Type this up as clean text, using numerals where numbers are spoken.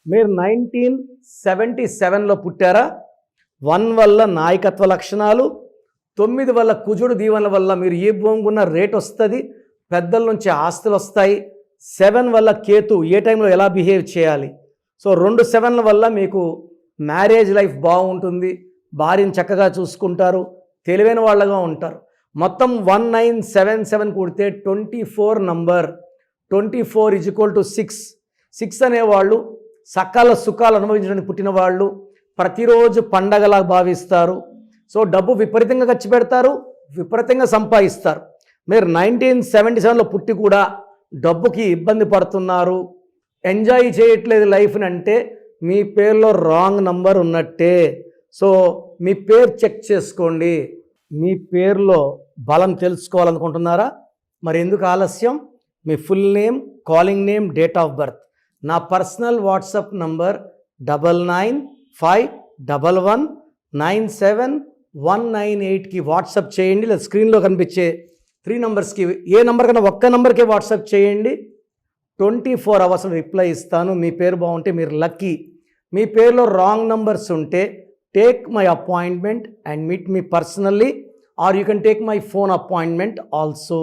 మీరు 1977లో పుట్టారా? 1 వల్ల నాయకత్వ లక్షణాలు, 9 వల్ల కుజుడు దీవెనల వల్ల మీరు ఏ భూమికున్న రేట్ వస్తుంది, పెద్దల నుంచి ఆస్తులు వస్తాయి. 7 వల్ల కేతు ఏ టైంలో ఎలా బిహేవ్ చేయాలి. సో 2 7ల వల్ల మీకు మ్యారేజ్ లైఫ్ బాగుంటుంది, భార్యను చక్కగా చూసుకుంటారు, తెలివైన వాళ్ళగా ఉంటారు. మొత్తం 1977 కూడితే 24 నంబర్. 24 = 6. 6 అనేవాళ్ళు సకాల సుఖాలు అనుభవించడానికి పుట్టిన వాళ్ళు, ప్రతిరోజు పండగలా భావిస్తారు. సో డబ్బు విపరీతంగా ఖర్చు పెడతారు, విపరీతంగా సంపాదిస్తారు. మీరు 1977లో పుట్టి కూడా డబ్బుకి ఇబ్బంది పడుతున్నారు, ఎంజాయ్ చేయట్లేదు లైఫ్ని అంటే మీ పేరులో రాంగ్ నంబర్ ఉన్నట్టే. సో మీ పేరు చెక్ చేసుకోండి. మీ పేరులో బలం తెలుసుకోవాలనుకుంటున్నారా? మరి ఎందుకు ఆలస్యం? మీ full name, calling name, date of birth, నా పర్సనల్ వాట్సాప్ నంబర్ 995111971981కి వాట్సాప్ చేయండి. లేదా స్క్రీన్లో కనిపించే 3 నంబర్స్కి ఏ నంబర్ కన్నా ఒక్క నంబర్కే వాట్సాప్ చేయండి. 24 అవర్స్ రిప్లై ఇస్తాను. మీ పేరు బాగుంటే మీరు లక్కీ. మీ పేరులో రాంగ్ నంబర్స్ ఉంటే take my appointment and meet me personally, or you can take my phone appointment also.